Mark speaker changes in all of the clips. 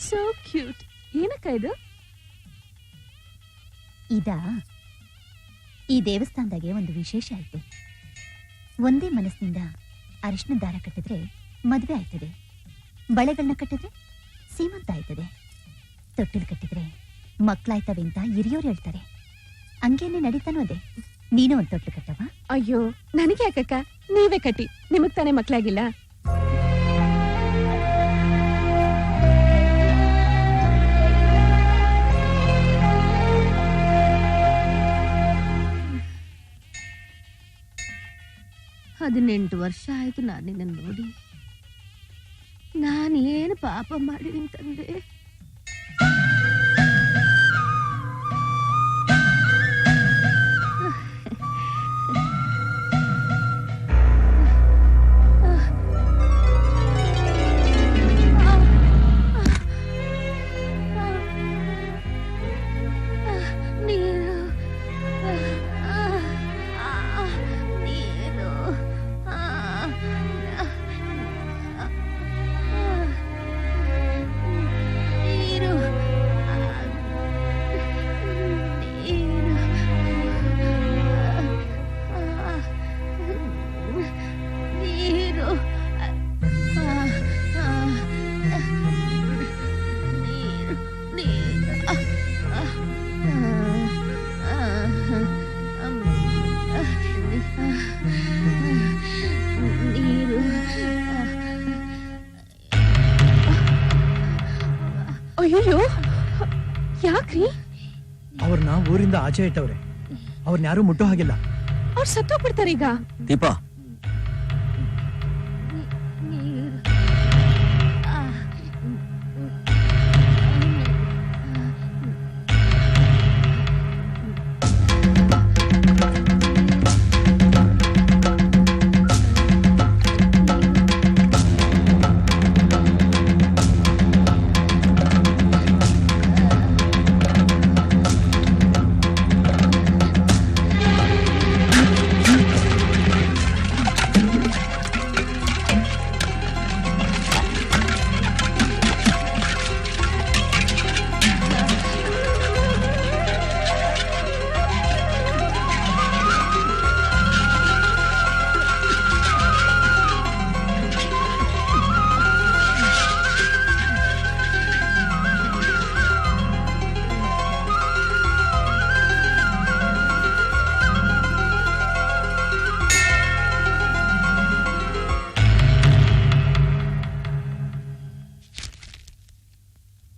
Speaker 1: So cute. ಏನಕ್ಕ ಇದು?
Speaker 2: ಈ ದೇವಸ್ಥಾನದಾಗೆ ಒಂದು ವಿಶೇಷ ಐತೆ. ಒಂದೇ ಮನಸ್ಸಿನಿಂದ ಅರಿಶಿನ ದಾರ ಕಟ್ಟಿದ್ರೆ ಮದ್ವೆ ಆಯ್ತದೆ, ಬಳೆಗಳನ್ನ ಕಟ್ಟಿದ್ರೆ ಸೀಮಂತ ಆಯ್ತದೆ, ತೊಟ್ಟಿಲ್ ಕಟ್ಟಿದ್ರೆ ಮಕ್ಕಳಾಯ್ತವೆ ಅಂತ ಹಿರಿಯೋರು ಹೇಳ್ತಾರೆ. ಹಂಗೇನೆ ನಡೀತಾನೋ ಅದೇ. ನೀನು ಒಂದು ತೊಟ್ಲು ಕಟ್ಟವಾ?
Speaker 1: ಅಯ್ಯೋ, ನನಗೆ ಯಾಕಕ್ಕ, ನೀವೇ ಕಟ್ಟಿ. ನಿಮಗ್ ತಾನೇ ಮಕ್ಕಳಾಗಿಲ್ಲ.
Speaker 3: ಹದಿನೆಂಟು ವರ್ಷ ಆಯ್ತು ನಾನು ನಿನ್ನ ನೋಡಿ. ನಾನೇನು ಪಾಪ ಮಾಡಿದೀನಿ ತಂದೆ?
Speaker 1: ಅಯ್ಯೋ, ಯಾಕ್ರಿ?
Speaker 4: ಅವ್ರನ್ನ ಊರಿಂದ ಆಚೆ ಇಟ್ಟವ್ರೆ. ಅವ್ರನ್ನ ಯಾರು ಮುಟ್ಟೋ ಹಾಗಿಲ್ಲ.
Speaker 1: ಅವ್ರು ಸತ್ತೋಗ್ಬಿಡ್ತಾರೆ ಈಗ.
Speaker 5: ದೀಪಾ,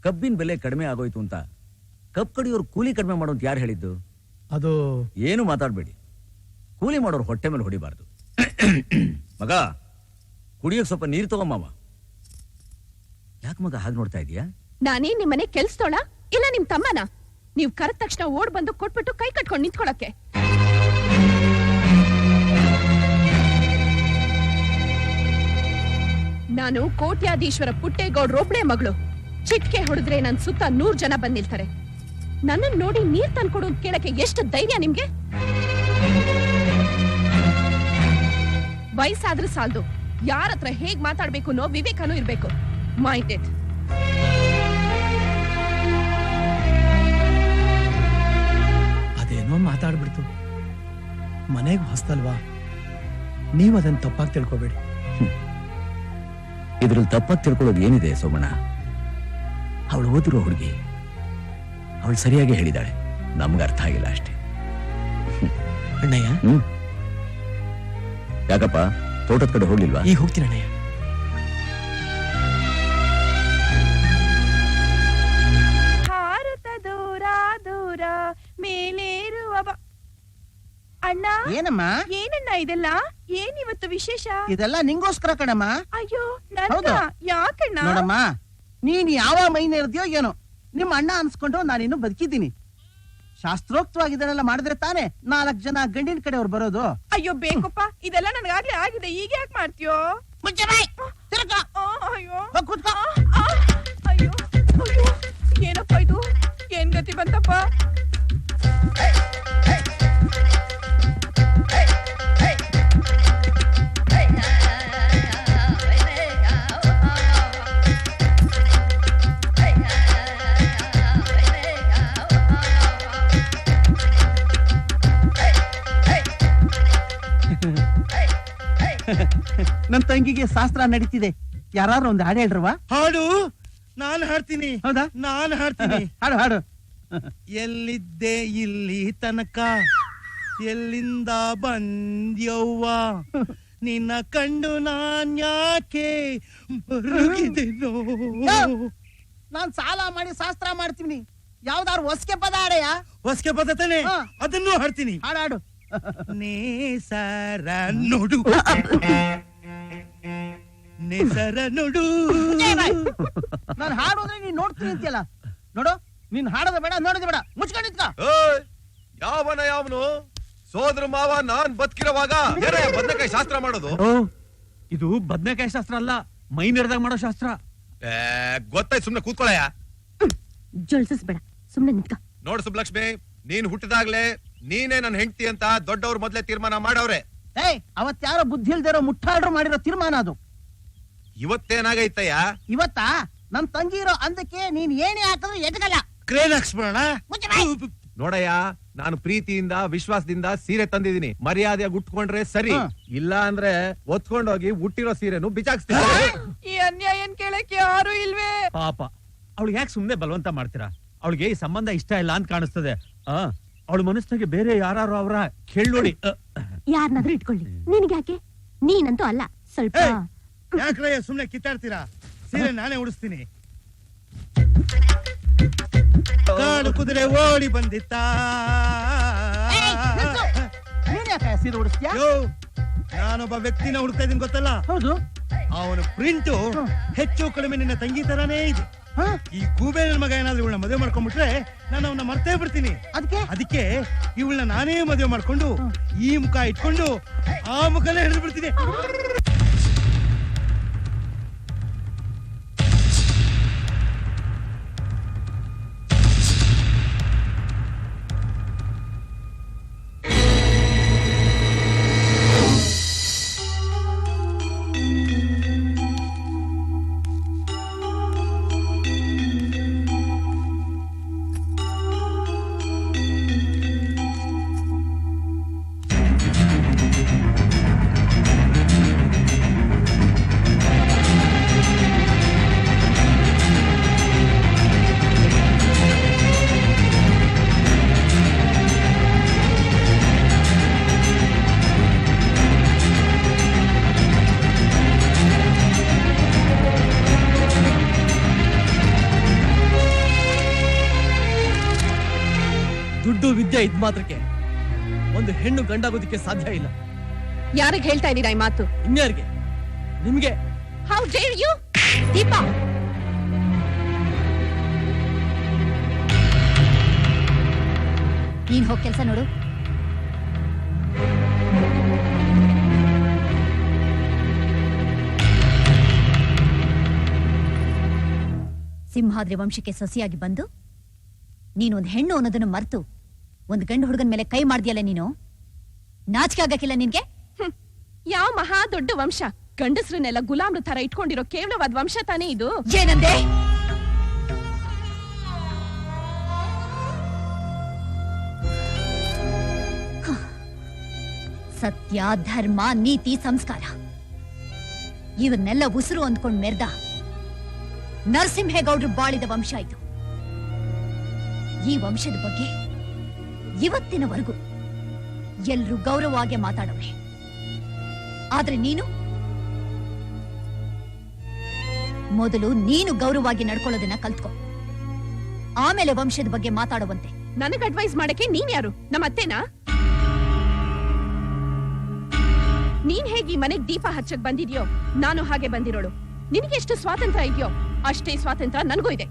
Speaker 5: ಕಬ್ಬಿನ ಬೆಲೆ ಕಡಿಮೆ ಆಗೋಯ್ತು ಅಂತ ಕಬ್ಬು ಕಡಿಯೋರು ಕೂಲಿ ಕಡಿಮೆ ಮಾಡೋ ಅಂತ ಯಾರು ಹೇಳಿದ್ದು?
Speaker 4: ಅದು
Speaker 5: ಏನು ಮಾತಾಡ್ಬೇಡಿ. ಕೂಲಿ ಮಾಡೋರು ಹೊಟ್ಟೆ ಮೇಲೆ ಹೊಡಿಬಾರ್ದು. ಮಗ, ಕುಡಿಯೋಕ್ ಸ್ವಲ್ಪ ನೀರು ತಗೊಂಬವ. ಯಾಕೆ ಮಗ ಹಾಗೆ ನೋಡ್ತಾ ಇದೀಯಾ?
Speaker 1: ನಾನೇ ನಿಮ್ಮನೆ ಕೆಲ್ಸದೋಳ ಇಲ್ಲ ನಿಮ್ ತಮ್ಮನ? ನೀವ್ ಕರೆದ ತಕ್ಷಣ ಓಡ್ ಬಂದು ಕೊಟ್ಬಿಟ್ಟು ಕೈ ಕಟ್ಕೊಂಡು ನಿಂತ್ಕೊಳಕ್ಕೆ. ನಾನು ಕೋಟ್ಯಾಧೀಶ್ವರ ಪುಟ್ಟೇಗೌಡ್ರ ಒಬ್ಳೆ ಮಗಳು. ಚಿಟ್ಕೆ ಹೊಡೆದ್ರೆ ನನ್ ಸುತ್ತ 100 ಜನ ಬಂದ್ ನಿಲ್ತಾರೆ. ನನ್ನನ್ನು ನೋಡಿ ನೀರ್ ತಂದ್ಕೊಡು ಅಂತ ಕೇಳಕ್ಕೆ ಎಷ್ಟು ಧೈರ್ಯ ನಿಮ್ಗೆ? ವಯಸ್ಸಾದ್ರೂ ಸಾಲ್ದು, ಯಾರ ಹತ್ರ ಹೇಗ್ ಮಾತಾಡ್ಬೇಕು ಅನ್ನೋ ವಿವೇಕನೂ ಇರ್ಬೇಕು. Mind it.
Speaker 4: ಅದೇನೋ ಮಾತಾಡ್ಬಿಡ್ತು. ಮನೆಗೆ ಹೊಸ್ತಲ್ವಾ, ನೀವ್ ಅದನ್ನ ತಪ್ಪಾಗಿ ತಿಳ್ಕೊಬೇಡಿ.
Speaker 5: ಇದ್ರಲ್ಲಿ ತಪ್ಪಾಗಿ ತಿಳ್ಕೊಳ್ಳೋದು ಏನಿದೆ ಸೋಮಣ್ಣ? ಅವಳು ಓದಿರೋ ಹುಡುಗಿ, ಅವಳು ಸರಿಯಾಗಿ ಹೇಳಿದಾಳೆ. ನಮ್ಗೆ ಅರ್ಥ ಆಗಿಲ್ಲ ಅಷ್ಟೇ.
Speaker 4: ಅಣ್ಣಯ್ಯ,
Speaker 5: ಯಾಕಪ್ಪ ತೋಟದ ಕಡೆ ಹೋಗ್ಲಿಲ್ವಾ?
Speaker 4: ಈಗ ಹೋಗ್ತೀನಿ ಅಣ್ಣಯ್ಯ.
Speaker 1: ಭಾರತ ದೂರ ದೂರ ಮೇಲೇರುವ ಅಣ್ಣ.
Speaker 6: ಏನಮ್ಮ?
Speaker 1: ಏನಣ್ಣ ಇದೆಲ್ಲ? ಏನಿವತ್ತು ವಿಶೇಷ?
Speaker 6: ಇದೆಲ್ಲ ನಿಂಗೋಸ್ಕರ ಕಣಮ್ಮ.
Speaker 1: ಅಯ್ಯೋ,
Speaker 6: ಹೌದು.
Speaker 1: ಯಾಕಣ್ಣ?
Speaker 6: ನೋಡಮ್ಮ, ನೀನ್ ಯಾವ ಮೈನ ಇರ್ತೀಯೋ ಏನೋ, ನಿಮ್ಮ ಅಣ್ಣ ಅನ್ಸ್ಕೊಂಡು ನಾನಿನ್ನು ಬದುಕಿದ್ದೀನಿ. ಶಾಸ್ತ್ರೋಕ್ತವಾಗಿ ಇದನ್ನೆಲ್ಲ ಮಾಡಿದ್ರೆ ತಾನೇ 4 ಜನ ಗಂಡಿನ ಕಡೆಯವ್ರು ಬರೋದು.
Speaker 1: ಅಯ್ಯೋ ಬೇಕಪ್ಪ, ಇದೆಲ್ಲ ನನಗಾಗ್ಲೇ ಆಗಿದೆ. ಈಗ ಯಾಕೆ ಮಾಡ್ತೀಯೋ? ಅಯ್ಯೋ ಅಯ್ಯೋ ಅಯ್ಯೋ, ಏನಪ್ಪ ಇದು? ಏನ್ ಗತಿ ಬಂತಪ್ಪ?
Speaker 6: ನನ್ ತಂಗಿಗೆ ಶಾಸ್ತ್ರ ನಡೀತಿದೆ, ಯಾರು ಒಂದು ಹಾಡು ಹೇಳ್ರವಾ?
Speaker 7: ಹಾಡು ನಾನು ಹಾಡ್ತೀನಿ.
Speaker 6: ಹೌದಾ?
Speaker 7: ನಾನು ಹಾಡ್ತೀನಿ.
Speaker 6: ಹಾಡು ಹಾಡು.
Speaker 7: ಎಲ್ಲಿದ್ದೆ ಇಲ್ಲಿ ತನಕ, ಎಲ್ಲಿಂದ ಬಂದ್ಯವ್ವ, ನಿನ್ನ ಕಂಡು ನಾನ್ ಯಾಕೆ ಮರುಗಿದೆನೋ.
Speaker 6: ನಾನ್ ಸಾಲ ಮಾಡಿ ಶಾಸ್ತ್ರ ಮಾಡ್ತೀನಿ, ಯಾವ್ದಾರು ಹೊಸ್ಕೆ ಪದ ಹಾಡೆಯ?
Speaker 7: ಹೊಸ್ಕೆ ಪದತನೆ
Speaker 6: ಹಾ.
Speaker 7: ಅದನ್ನು ಹಾಡ್ತೀನಿ.
Speaker 6: ಹಾಡು
Speaker 7: ನೇಸರ ನೋಡು, ನೇಸರ ನೋಡು.
Speaker 6: ನಾನು ಹಾಡು ಅಂದ್ರೆ ನೀನ್ ನೋಡ್ತೀನಿ ಅಂತೀಯಲ್ಲ. ನೋಡು, ನೀನ್ ಹಾಡೋದ ಬೇಡ, ನೋಡೋದ ಬೇಡ, ಮುಚ್ಕೊಂಡು ನಿಂತ್ಕೋ.
Speaker 8: ಯಾವನು ಸೋದ್ರ ಮಾವ ನಾನ್ ಬದುಕಿರುವಾಗ ಬದನೆಕಾಯಿ ಶಾಸ್ತ್ರ ಮಾಡೋದು?
Speaker 9: ಇದು ಬದನೆಕಾಯಿ ಶಾಸ್ತ್ರ ಅಲ್ಲ, ಮೈ ನೆರೆದಾಗ ಮಾಡೋ ಶಾಸ್ತ್ರ.
Speaker 8: ಗೊತ್ತಾಯ್ತು, ಸುಮ್ನೆ ಕೂತ್ಕೊಳ್ಳಯ್ಯ.
Speaker 3: ಜೊಳ್ಸಿಸ್ಬೇಡ, ಸುಮ್ನೆ ನಿಂತ್ಕ.
Speaker 8: ನೋಡು ಸುಬ್ಲಕ್ಷ್ಮಿ, ನೀನ್ ಹುಟ್ಟಿದಾಗ್ಲೇ ನೀನೇ ನನ್ ಹೆಂಡತಿ ಅಂತ ದೊಡ್ಡವ್ರ ಮೊದ್ಲೇ ತೀರ್ಮಾನ ಮಾಡವ್ರೆ.
Speaker 6: ಅವತ್ ಯಾರೋ ಬುದ್ಧಿ ಇಲ್ದಿರೋ ಮುಟ್ಟಾಡ್ರು ಮಾಡಿರೋ ತೀರ್ಮಾನ ಅದು.
Speaker 8: ಇವತ್ತೇನಾಗೈತಯ್ಯ?
Speaker 6: ಇವತ್ತಾ ನನ್ ತಂಗಿ ಇರೋ ಅಂದಕ್ಕೆ ನೀನ್ ಏನೇ ಹಾಕಿದ್ರು ಎಟ್ಗಲ್ಲ.
Speaker 7: ಕ್ರೇನ್ ಹಾಕ್ಸ್ಬಿಡೋಣ.
Speaker 8: ನೋಡಯ್ಯ, ನಾನು ಪ್ರೀತಿಯಿಂದ ವಿಶ್ವಾಸದಿಂದ ಸೀರೆ ತಂದಿದ್ದೀನಿ, ಮರ್ಯಾದೆಯಾಗಿ ಉಟ್ಕೊಂಡ್ರೆ ಸರಿ, ಇಲ್ಲ ಅಂದ್ರೆ ಒತ್ಕೊಂಡೋಗಿ ಹುಟ್ಟಿರೋ ಸೀರೆನು ಬಿಚಾಕ್ಸ್ತೀನಿ.
Speaker 1: ಈ ಅನ್ಯಾಯನ್ ಕೇಳಕ್ಕೆ ಯಾರು ಇಲ್ವೇ?
Speaker 9: ಪಾಪ, ಅವಳಿಗೆ ಯಾಕೆ ಸುಮ್ನೆ ಬಲವಂತ ಮಾಡ್ತೀರಾ? ಅವಳಿಗೆ ಈ ಸಂಬಂಧ ಇಷ್ಟ ಇಲ್ಲ ಅಂತ ಕಾಣಿಸ್ತದೆ. ಅವಳ ಮನಸ್ಸಿನಾಗೆ ಬೇರೆ ಯಾರು ಅವರ ಕೇಳೋಡಿ.
Speaker 3: ಯಾರನ್ನಾದ್ರೂ ಇಟ್ಕೊಳ್ಳಿ, ನಿನ್ಗ್ಯಾಕೆ? ನೀನಂತೂ ಅಲ್ಲ. ಸ್ವಲ್ಪ
Speaker 7: ಯಾಕ್ರಯ್ಯ ಸುಮ್ನೆ ಕಿತ್ತಾಡ್ತೀರಾ? ಸೀರೆ ನಾನೇ ಉಡಿಸ್ತೀನಿ. ಕಾಡು ಕುದುರೆ ಓಡಿ ಬಂದಿತ್ತ.
Speaker 6: ನೀನ್ ಯಾಕೆ ಸೀರೆ ಉಡಿಸ್ತೀಯಾ?
Speaker 7: ನಾನೊಬ್ಬ ವ್ಯಕ್ತಿನ ಹುಡುಕ್ತಾ ಇದೀನಿ, ಗೊತ್ತಲ್ಲ?
Speaker 6: ಹೌದು.
Speaker 7: ಅವನ ಪ್ರಿಂಟು ಹೆಚ್ಚು ಕಡಿಮೆ ನಿನ್ನ ತಂಗಿ ತರಾನೇ ಇದೆ. ಈ ಗೂಬೆ ನನ್ನ ಮಗ ಏನಾದ್ರೂ ಇವಳನ್ನ ಮದುವೆ ಮಾಡ್ಕೊಂಡ್ಬಿಟ್ರೆ ನಾನು ಅವನ್ನ ಮರ್ತೇ ಬಿಡ್ತೀನಿ. ಅದಕ್ಕೆ ಇವಳನ್ನ ನಾನೇ ಮದುವೆ ಮಾಡ್ಕೊಂಡು ಈ ಮುಖ ಇಟ್ಕೊಂಡು ಆ ಮುಖನೇ ಹಿಡಿದು ಬಿಡ್ತೀನಿ.
Speaker 4: ದುಡ್ಡು ವಿದ್ಯೆ ಇದ್ ಮಾತ್ರಕ್ಕೆ ಒಂದು ಹೆಣ್ಣು ಗಂಡಾಗೋದಿಕ್ಕೆ ಸಾಧ್ಯ ಇಲ್ಲ.
Speaker 1: ಯಾರಿಗೆ ಹೇಳ್ತಾ ಇದೀರಾ ಈ ಮಾತು?
Speaker 4: ಇನ್ಯಾರಿಗೆ? ನಿಮ್ಗೆ.
Speaker 1: How dare you? ದೀಪಾ,
Speaker 2: ನೀನ್ ಹೋಗ್ ಕೆಲ್ಸ ನೋಡು. ಸಿಂಹಾದ್ರಿ ವಂಶಕ್ಕೆ ಸೊಸೆಯಾಗಿ ಬಂದು ನೀನೊಂದು ಹೆಣ್ಣು ಅನ್ನೋದನ್ನು ಮರ್ತು ಒಂದು ಗಂಡು ಹುಡುಗನ ಮೇಲೆ ಕೈ ಮಾಡ್ದಿಯಲ್ಲ ನೀನು. ನಾಚಿಕೆ ಆಗಕ್ಕಿಲ್ಲ ನಿನ್ಗೆ?
Speaker 1: ಯಾವ ಮಹಾ ದೊಡ್ಡ ವಂಶ, ಗಂಡಸ್ರನ್ನೆಲ್ಲ ಗುಲಾಮ್ರ ತರ ಇಟ್ಕೊಂಡಿರೋ ಕೇವಲವಾದ ವಂಶ ತಾನೇ ಇದು.
Speaker 2: ಏನಂದೆ? ಸತ್ಯ, ಧರ್ಮ, ನೀತಿ, ಸಂಸ್ಕಾರ ಇವನ್ನೆಲ್ಲ ಉಸಿರು ಅಂದ್ಕೊಂಡ್ ಮೆರ್ದ ನರಸಿಂಹೇಗೌಡ್ರು ಬಾಳಿದ ವಂಶ ಇದು. ಈ ವಂಶದ ಬಗ್ಗೆ ಇವತ್ತಿನವರೆಗೂ ಎಲ್ರೂ ಗೌರವವಾಗಿ ಮಾತಾಡೋರೆ. ಆದ್ರೆ ನೀನು ಮೊದಲು ನೀನು ಗೌರವವಾಗಿ ನಡ್ಕೊಳ್ಳೋದನ್ನ ಕಲ್ತ್ಕೊ, ಆಮೇಲೆ ವಂಶದ ಬಗ್ಗೆ ಮಾತಾಡುವಂತೆ.
Speaker 1: ನನಗ್ ಅಡ್ವೈಸ್ ಮಾಡಕ್ಕೆ ನೀನ್ ಯಾರು? ನಮ್ಮ ಅತ್ತೆನಾ? ನೀನ್ ಹೇಗೆ ಈ ಮನೆಗ್ ದೀಪ ಹಚ್ಚಕ್ ಬಂದಿದ್ಯೋ ನಾನು ಹಾಗೆ ಬಂದಿರೋಳು. ನಿನಗೆ ಎಷ್ಟು ಸ್ವಾತಂತ್ರ್ಯ ಇದೆಯೋ ಅಷ್ಟೇ ಸ್ವಾತಂತ್ರ್ಯ ನನಗೂ ಇದೆ.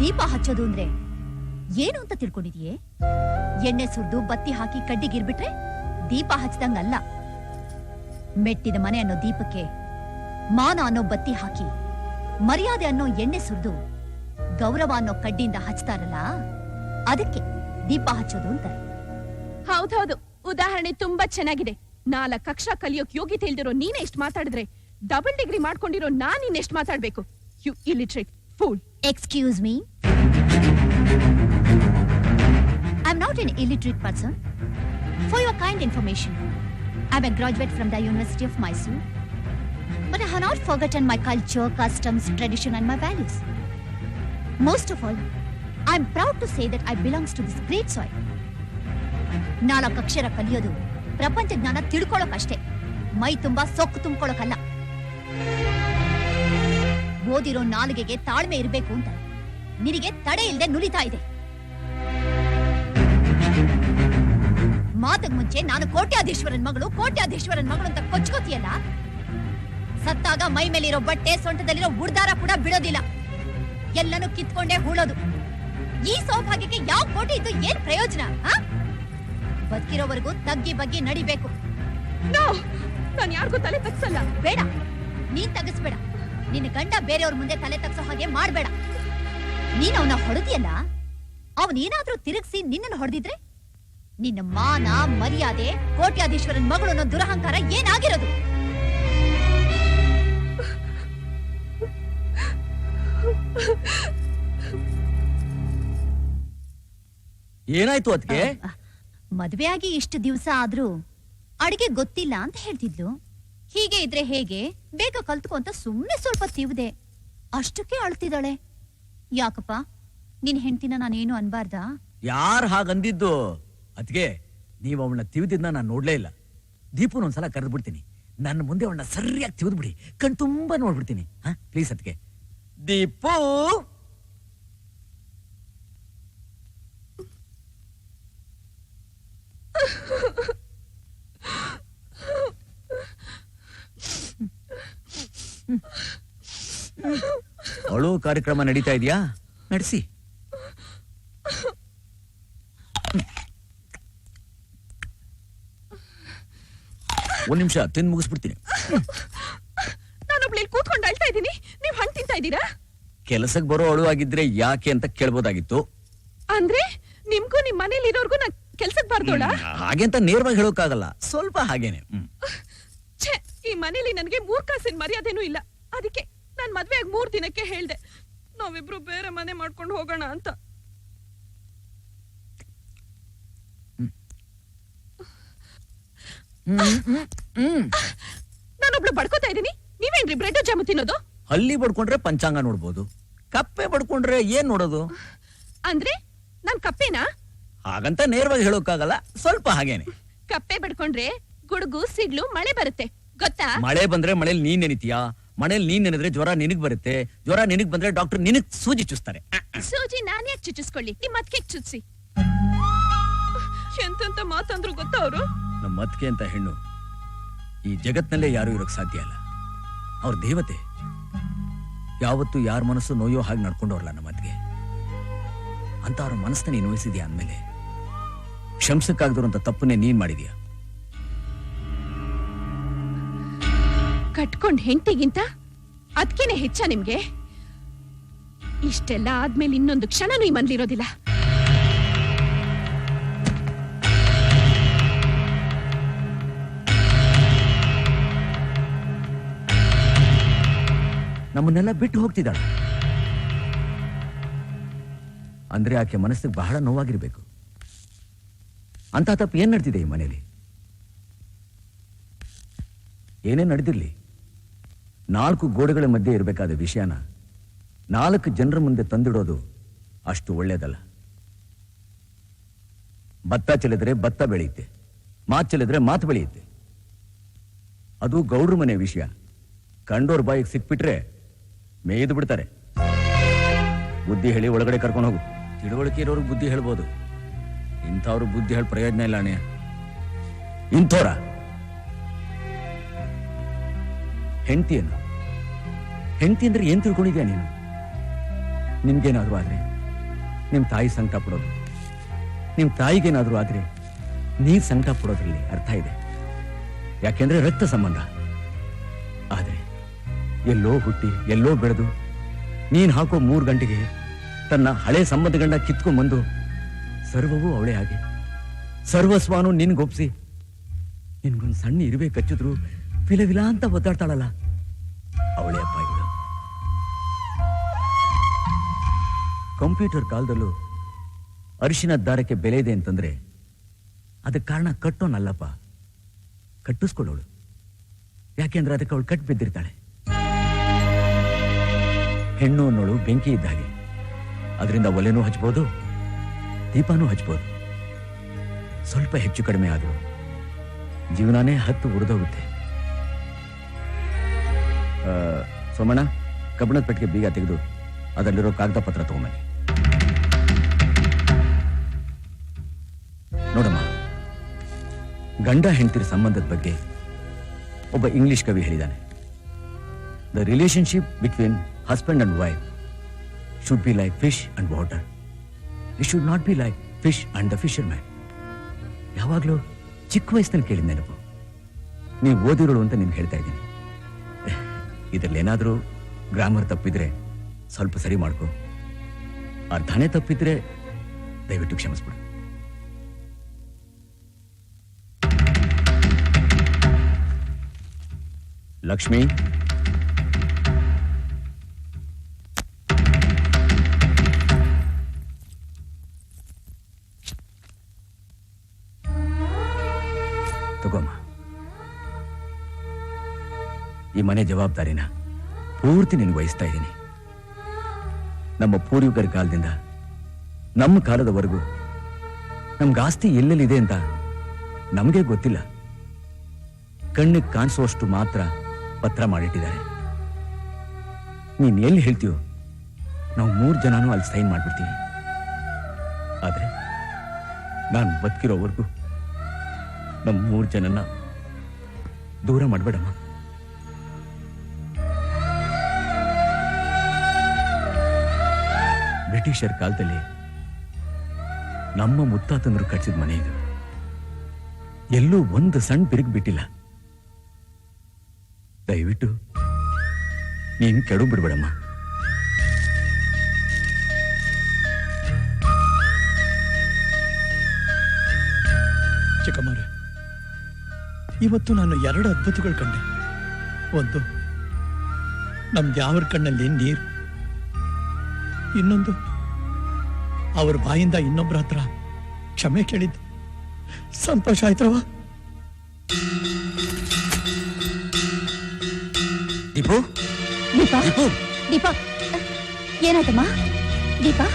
Speaker 2: ದೀಪ ಹಚ್ಚೋದು ಅಂದ್ರೆ ಏನು ಅಂತ ತಿಳ್ಕೊಂಡಿದೀಯೇ? ಎಣ್ಣೆ ಸುರಿದು ಬತ್ತಿ ಹಾಕಿ ಕಡ್ಡಿಗಿರ್ಬಿಟ್ರೆ ದೀಪ ಹಚ್ಚದಂಗಲ್ಲ. ಮೆಟ್ಟಿದ ಮನೆ ಅನ್ನೋ ದೀಪಕ್ಕೆ ಮಾನ ಅನ್ನೋ ಬತ್ತಿ ಹಾಕಿ, ಮರ್ಯಾದೆ ಅನ್ನೋ ಎಣ್ಣೆ ಸುರಿದು, ಗೌರವ ಅನ್ನೋ ಕಡ್ಡಿಯಿಂದ ಹಚ್ತಾರಲ್ಲ, ಅದಕ್ಕೆ ದೀಪ ಹಚ್ಚೋದು ಅಂತಾರೆ.
Speaker 1: ಹೌದೌದು, ಉದಾಹರಣೆ ತುಂಬಾ ಚೆನ್ನಾಗಿದೆ. 4 ಅಕ್ಷರ ಕಲಿಯೋಕ್ ಯೋಗ್ಯತೆ ಇಲ್ದಿರೋ ನೀನೇ ಎಷ್ಟು ಮಾತಾಡಿದ್ರೆ ಡಬಲ್ ಡಿಗ್ರಿ ಮಾಡ್ಕೊಂಡಿರೋ ನಾನ್ ಇನ್ನೆಷ್ಟು ಮಾತಾಡ್ಬೇಕು? You illiterate fool.
Speaker 2: Excuse me. I'm not an illiterate person. For your kind information, I'm a graduate from the University of Mysore. But I have not forgotten my culture, customs, tradition and my values. Most of all, I am proud to say that I belongs to this great soil. 4 ಅಕ್ಷರ ಕಲಿಯೋದು ಪ್ರಪಂಚ ಜ್ಞಾನ ತಿಳ್ಕೊಳ್ಳೋಕಷ್ಟೇ, ಮೈ ತುಂಬಾ ಸೊಕ್ಕು ತುಂಬಿಕೊಳ್ಳೋಕಲ್ಲ. ಓದಿರೋ ನಾಲಿಗೆಗೆ ತಾಳ್ಮೆ ಇರಬೇಕು ಅಂತ ನಿನಗೆ ತಡೆ ಇಲ್ಲದೆ ನುಲಿತಾ ಇದೆ. ಮಾತಕ್ ಮುಂಚೆ ನಾನು ಕೋಟ್ಯಾಧೀಶ್ವರನ್ ಮಗಳು ಅಂತ ಕೊಚ್ಕೋತಿಯಲ್ಲ, ಸತ್ತಾಗ ಮೈ ಮೇಲಿರೋ ಬಟ್ಟೆ ಸೊಂಟದಲ್ಲಿರೋ ಉಡ್ದಾರ ಕೂಡ ಬಿಡೋದಿಲ್ಲ, ಎಲ್ಲನೂ ಕಿತ್ಕೊಂಡೇ ಹೂಳೋದು. ಈ ಸೌಭಾಗ್ಯಕ್ಕೆ ಯಾವ ಕೋಟಿ ಇದ್ದು ಏನ್ ಪ್ರಯೋಜನ? ಬದುಕಿರೋವರೆಗೂ ತಗ್ಗಿ ಬಗ್ಗಿ ನಡಿಬೇಕು.
Speaker 1: ನಾನು ಯಾರಿಗೂ ತಲೆ ತಗ್ಸಲ್ಲ.
Speaker 2: ಬೇಡ, ನೀನ್ ತಗಸ್ಬೇಡ. ನಿನ್ನ ಗಂಡ ಬೇರೆಯವ್ರ ಮುಂದೆ ತಲೆ ತಗ್ಸೋ ಹಾಗೆ ಮಾಡ್ಬೇಡ. ನೀನ್ ಅವನ ಹೊಡೆದಿಯಲ್ಲ, ಅವನೇನಾದ್ರೂ ತಿರುಗಿಸಿ ನಿನ್ನನ್ನು ಹೊಡೆದಿದ್ರೆ ನಿನ್ನ ಮಾನ ಮರ್ಯಾದೆ ಕೋಟ್ಯಾಧೀಶ್ವರನ್ ಮಗಳು ಅನ್ನೋ ದುರಹಂಕಾರ ಏನಾಗಿರೋದು?
Speaker 5: ಏನಾಯ್ತು ಅದಕ್ಕೆ?
Speaker 2: ಮದ್ವೆ ಆಗಿ ಇಷ್ಟು ದಿವಸ ಆದ್ರೂ ಅಡಿಗೆ ಗೊತ್ತಿಲ್ಲ ಅಂತ ಹೇಳ್ತಿದ್ಲು. ಹೀಗೆ ಇದ್ರೆ ಹೇಗೆ, ಬೇಗ ಕಲ್ತ್ಕೊ ಅಂತ ಸುಮ್ನೆ ಸ್ವಲ್ಪ ತಿವ್ದೆ. ಅಷ್ಟಕ್ಕೆ ಅಳ್ತಿದ್ದಾಳೆ. ಯಾಕಪ್ಪ, ನಿನ್ ಹೆಂಡ್ತಿನ ನಾನೇನು ಅನ್ಬಾರ್ದಾ?
Speaker 5: ಯಾರು ಹಾಗಂದಿದ್ದು? ಅದ್ಗೆ ನೀವು ಅವಳನ್ನ ತಿವಿದಿದ್ನ ನಾನು ನೋಡ್ಲೇ ಇಲ್ಲ. ದೀಪುನ ಒಂದ್ಸಲ ಕರೆದು ಬಿಡ್ತೀನಿ, ನನ್ನ ಮುಂದೆ ಅವಳನ್ನ ಸರಿಯಾಗಿ ತಿವಿದ್ ಬಿಡಿ, ಕಣ್ ತುಂಬಾ ನೋಡ್ಬಿಡ್ತೀನಿ. ಹಾ ಪ್ಲೀಸ್ ಅದ್ಗೆ. ದೀಪು, ಅವಳು ಕಾರ್ಯಕ್ರಮ ನಡೀತಾ ಇದೆಯಾ? ನಡೆಸಿ. ಒಂದ್ ನಿಮಿಷ ತಿಂದು ಮುಗಿಸ್ಬಿಡ್ತೀನಿ.
Speaker 1: ನಾನೊಬ್ಳು ಕೂತ್ಕೊಂಡು ಅಳ್ತಾ ಇದ್ದೀನಿ, ನೀವ್ ಹಣ್ಣು ತಿಂತಾ ಇದ್ದೀರಾ?
Speaker 5: ಕೆಲಸಕ್ಕೆ ಬರೋ ಅಳು ಆಗಿದ್ರೆ ಯಾಕೆ ಅಂತ ಕೇಳ್ಬೋದಾಗಿತ್ತು.
Speaker 1: ಅಂದ್ರೆ ನಿಮ್ಗೂ ನಿಮ್ ಮನೇಲಿ ಇರೋರ್ಗು ನಾ ಕೆಲ್ಸಕ್ ಬಾರ್ದೋಳ?
Speaker 5: ಹಾಗೆ ಅಂತ ನೇರವಾಗಿ ಹೇಳೋಕ್ಕಾಗಲ್ಲ, ಸ್ವಲ್ಪ ಹಾಗೇನೆ.
Speaker 1: ಛೇ, ಈ ಮನೇಲಿ ನನಗೆ 3 ಕಾಸಿನ ಮರ್ಯಾದೆನೂ ಇಲ್ಲ. ಅದಕ್ಕೆ ನಾನ್ ಮದ್ವೆ ಆಗಿ 3 ದಿನಕ್ಕೆ ಹೇಳ್ದೆ, ನಾವಿಬ್ರು ಬೇರೆ ಮನೆ ಮಾಡ್ಕೊಂಡು ಹೋಗೋಣ ಅಂತ. ನಾನೊಬ್ಳು ಬಡ್ಕೋತಾ ಇದ್ದೀನಿ, ನೀವೇನ್ರಿ ಬ್ರೆಡ್ ಜಾಮು ತಿನ್ನೋದು?
Speaker 5: ಹಲ್ಲಿ ಬಡ್ಕೊಂಡ್ರೆ ಪಂಚಾಂಗ ನೋಡ್ಬೋದು, ಕಪ್ಪೆ ಬಡ್ಕೊಂಡ್ರೆ ಏನ್ ನೋಡೋದು?
Speaker 1: ಅಂದ್ರೆ ನಾನ್ ಕಪ್ಪೆನಾ?
Speaker 5: ಹಾಗಂತ ನೇರವಾಗಿ ಹೇಳೋಕ್ಕಾಗಲ್ಲ, ಸ್ವಲ್ಪ ಹಾಗೇನೆ.
Speaker 1: ಕಪ್ಪೆ ಬಡ್ಕೊಂಡ್ರೆ ಗುಡುಗು ಸಿಡ್ಲು ಮಳೆ ಬರುತ್ತೆ, ಗೊತ್ತಾ?
Speaker 5: ಮಳೆ ಬಂದ್ರೆ ಮಳೇಲಿ ನೀನ್ ನೆನಿತೀಯಾ? ಮಳೇಲಿ ನೀನ್ ನೆನೆದ್ರೆ ಜ್ವರ ನಿನಗ್ ಬರುತ್ತೆ, ಜ್ವರ ನಿನಗ್ ಬಂದ್ರೆ ಡಾಕ್ಟರ್ ನಿನಗ್ ಸೂಜಿ ಚುಸ್ತಾರೆ.
Speaker 1: ಸೂಜಿ ನಾನ್ ಯಾಕೆ ಚುಚ್ಚಿಸ್ಕೊಳ್ಳಿ, ನಿಮ್ ಅತ್ಕೆ ಚುಚ್ಸಿ. ಎಂತೆಂತ ಮಾತಂದ್ರು ಗೊತ್ತಾ ಅವರು?
Speaker 5: ನಮ್ಮ ಅತ್ಕೆ ಅಂತ ಹೆಣ್ಣು ಈ ಜಗತ್ನಲ್ಲೇ ಯಾರು ಇರೋಕ್ ಸಾಧ್ಯ ಇಲ್ಲ. ಅವ್ರ ದೇವತೆ. ಯಾವತ್ತು ಯಾರ ಮನಸ್ಸು ನೋಯೋ ಹಾಗೆ ನಡ್ಕೊಂಡವ್ರಲ್ಲ ನಮ್ಮ ಅತ್ಗೆ. ಅಂತ ಅವ್ರ ಮನಸ್ಸನ್ನ ನೀನು ನೋಯಿಸಿದ್ಯಾ ಅಂದ್ಮೇಲೆ ಕ್ಷಮಿಸಕ್ಕಾಗದಿರುವಂತ ತಪ್ಪನ್ನೇ ನೀನ್ ಮಾಡಿದ್ಯಾ.
Speaker 1: ಕಟ್ಕೊಂಡ್ ಹೆಂಡತಿಗಿಂತ ಅದ್ಕೇನೆ ಹೆಚ್ಚ ನಿಮ್ಗೆ? ಇಷ್ಟೆಲ್ಲ ಆದ್ಮೇಲೆ ಇನ್ನೊಂದು ಕ್ಷಣನೂ ಈ ಮನ್ಲಿರೋದಿಲ್ಲ.
Speaker 5: ನಮ್ಮನ್ನೆಲ್ಲ ಬಿಟ್ಟು ಹೋಗ್ತಿದ್ದಾಳೆ ಅಂದ್ರೆ ಆಕೆ ಮನಸ್ಸಿಗೆ ಬಹಳ ನೋವಾಗಿರ್ಬೇಕು. ಅಂತ ತಪ್ಪು ಏನ್ ನಡೆದಿದೆ ಈ ಮನೇಲಿ? ಏನೇ ನಡೆದಿರ್ಲಿ, 4 ಗೋಡೆಗಳ ಮಧ್ಯೆ ಇರಬೇಕಾದ ವಿಷಯನ 4 ಜನರ ಮುಂದೆ ತಂದಿಡೋದು ಅಷ್ಟು ಒಳ್ಳೇದಲ್ಲ. ಭತ್ತ ಚೆಲ್ಲಿದ್ರೆ ಭತ್ತ ಬೆಳೆಯುತ್ತೆ, ಮಾತು ಚೆಲ್ಲಿದ್ರೆ ಮಾತು ಬೆಳೆಯುತ್ತೆ. ಅದು ಗೌಡ್ರ ಮನೆ ವಿಷಯ. ಕಂಡೋರ್ ಬಾಯಿಗೆ ಸಿಕ್ಬಿಟ್ರೆ ಮೇಯ್ದು ಬಿಡ್ತಾರೆ. ಬುದ್ಧಿ ಹೇಳಿ ಒಳಗಡೆ ಕರ್ಕೊಂಡು ಹೋಗು. ತಿಳುವಳಿಕೆ ಇರೋರ್ಗೆ ಬುದ್ಧಿ ಹೇಳ್ಬೋದು, ಇಂಥವ್ರು ಬುದ್ಧಿ ಹೇಳಿ ಪ್ರಯೋಜನ ಇಲ್ಲ ಅಣ್ಣ. ಇಂಥವ್ರ ಹೆಂಡತಿ ಅಂದ್ರೆ ಏನ್ ತಿಳ್ಕೊಂಡಿದ್ಯಾ ನೀನು? ನಿಮ್ಗೇನಾದ್ರೂ ಆದ್ರೆ ನಿಮ್ ತಾಯಿ ಸಂಕಟ ಪಡೋದು, ನಿಮ್ ತಾಯಿಗೇನಾದ್ರೂ ಆದ್ರೆ ನೀರ್ ಸಂಕಟ ಪಡೋದ್ರಲ್ಲಿ ಅರ್ಥ ಇದೆ. ಯಾಕೆಂದ್ರೆ ರಕ್ತ ಸಂಬಂಧ. ಆದ್ರೆ ಎಲ್ಲೋ ಹುಟ್ಟಿ ಎಲ್ಲೋ ಬೆಳೆದು ನೀನ್ ಹಾಕೋ 3 ಗಂಟೆಗೆ ತನ್ನ ಹಳೆ ಸಂಬಂಧಗಳನ್ನ ಕಿತ್ಕೊಂಡ್ಬಂದು ಸರ್ವವೂ ಅವಳೇ ಆಗಿ ಸರ್ವಸ್ವಾನು ನಿನ್ಗೊಪ್ಸಿ ನಿನ್ಗೊಂದು ಸಣ್ಣ ಇರುವೆ ಕಚ್ಚಿದ್ರು ವಿಲವಿಲ ಅಂತ ಒದ್ದಾಡ್ತಾಳಲ್ಲ, ಅವಳೇ ಅಪ್ಪ ಇವಳು. ಕಂಪ್ಯೂಟರ್ ಕಾಲದಲ್ಲೂ ಅರಿಶಿನ ದಾರಕ್ಕೆ ಬೆಲೆ ಇದೆ ಅಂತಂದ್ರೆ ಅದಕ್ಕೆ ಕಾರಣ ಕಟ್ಟೋನಲ್ಲಪ್ಪ, ಕಟ್ಟಿಸ್ಕೊಳ್ಳೋಳು. ಯಾಕೆಂದ್ರೆ ಅದಕ್ಕೆ ಅವಳು ಕಟ್ ಬಿದ್ದಿರ್ತಾಳೆ. ಹೆಣ್ಣು ಅನ್ನೋಳು ಬೆಂಕಿ ಇದ್ದ ಹಾಗೆ. ಅದರಿಂದ ಒಲೆನೂ ಹಚ್ಬೋದು, ದೀಪನೂ ಹಚ್ಬೋದು. ಸ್ವಲ್ಪ ಹೆಚ್ಚು ಕಡಿಮೆ ಆದ್ರೂ ಜೀವನಾನೇ ಹತ್ತು ಉರಿದೋಗುತ್ತೆ. ಸೋಮಣ್ಣ, ಕಬ್ಬಣದ ಪೆಟ್ಟಿಗೆ ಬೀಗ ತೆಗೆದು ಅದರಲ್ಲಿರೋ ಕಾಗದ ಪತ್ರ ತಗೊಂಬನ್ನಿ. ನೋಡಮ್ಮ, ಗಂಡ ಹೆಂಡತಿರ ಸಂಬಂಧದ ಬಗ್ಗೆ ಒಬ್ಬ ಇಂಗ್ಲಿಷ್ ಕವಿ ಹೇಳಿದ್ದಾನೆ. The relationship between husband and wife should be like fish and water. It should not be like fish and the Fisher man. ಯಾವಾಗಲೂ ಚಿಕ್ಕ ವಯಸ್ಸಿನಲ್ಲಿ ಕೇಳಿದ ನೆನಪು. ನೀವು ಓದಿರೋಳು ಅಂತ ನಿಮ್ಗೆ ಹೇಳ್ತಾ ಇದ್ದೀನಿ. ಇದರಲ್ಲಿ ಏನಾದರೂ ಗ್ರಾಮರ್ ತಪ್ಪಿದ್ರೆ ಸ್ವಲ್ಪ ಸರಿ ಮಾಡ್ಕೊ. ಅರ್ಥನೇ ತಪ್ಪಿದ್ರೆ ದಯವಿಟ್ಟು ಕ್ಷಮಿಸ್ಬಿಡು. ಲಕ್ಷ್ಮಿ, ತಗೋಮ್ಮ. ಈ ಮನೆ ಜವಾಬ್ದಾರಿನ ಪೂರ್ತಿ ನಿನ್ಗೆ ವಹಿಸ್ತಾ ಇದ್ದೀನಿ. ನಮ್ಮ ಪೂರ್ವಿಕರ ಕಾಲದಿಂದ ನಮ್ಮ ಕಾಲದವರೆಗೂ ನಮ್ಗೆ ಆಸ್ತಿ ಎಲ್ಲೆಲ್ಲಿದೆ ಅಂತ ನಮಗೆ ಗೊತ್ತಿಲ್ಲ. ಕಣ್ಣಿಗೆ ಕಾಣಿಸುವಷ್ಟು ಮಾತ್ರ ಪತ್ರ ಮಾಡಿಟ್ಟಿದ್ದಾರೆ. ನೀನ್ ಎಲ್ಲಿ ಹೇಳ್ತೀಯೋ ನಾವು 3 ಜನನೂ ಅಲ್ಲಿ ಸೈನ್ ಮಾಡ್ಬಿಡ್ತೀವಿ. ಆದ್ರೆ ನಾನು ಬದುಕಿರೋವರೆಗೂ ನಮ್ಮ 3 ಜನನ ದೂರ ಮಾಡಬೇಡಮ್ಮ. ಬ್ರಿಟಿಷರ್ ಕಾಲದಲ್ಲಿ ನಮ್ಮ ಮುತ್ತಾತಂದ್ರು ಕಟ್ಟಿಸಿದ ಮನೆ ಇದು. ಎಲ್ಲೂ ಒಂದು ಸಣ್ಣ ಬಿರುಕು ಬಿಟ್ಟಿಲ್ಲ. ದಯವಿಟ್ಟು ನೀನು ಕೆಡು ಬಿಡ್ಬೇಡಮ್ಮ.
Speaker 4: ಚಿಕ್ಕಮ್ಮವ್ರೆ, ಇವತ್ತು ನಾನು 2 ಅದ್ಭುತಗಳು ಕಂಡೆ. ಒಂದು, ನಮ್ ದ್ಯಾವರ ಕಣ್ಣಲ್ಲಿ ನೀರು. ಇನ್ನೊಂದು, ಅವ್ರ ಬಾಯಿಂದ ಇನ್ನೊಬ್ಬರ ಹತ್ರ ಕ್ಷಮೆ ಕೇಳಿದ್ದು. ಸಂತೋಷ ಆಯ್ತವ.
Speaker 5: ದೀಪು,
Speaker 2: ದೀಪಾ, ದೀಪಾ, ಏನಾಯ್ತಮ್ಮ? ದೀಪಾ,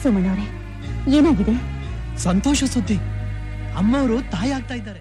Speaker 2: ಸುಮಣ್ಣವ್ರೆ, ಏನಾಗಿದೆ?
Speaker 4: ಸಂತೋಷ ಸುದ್ದಿ. ಅಮ್ಮವರು ತಾಯಿ ಆಗ್ತಾ ಇದ್ದಾರೆ.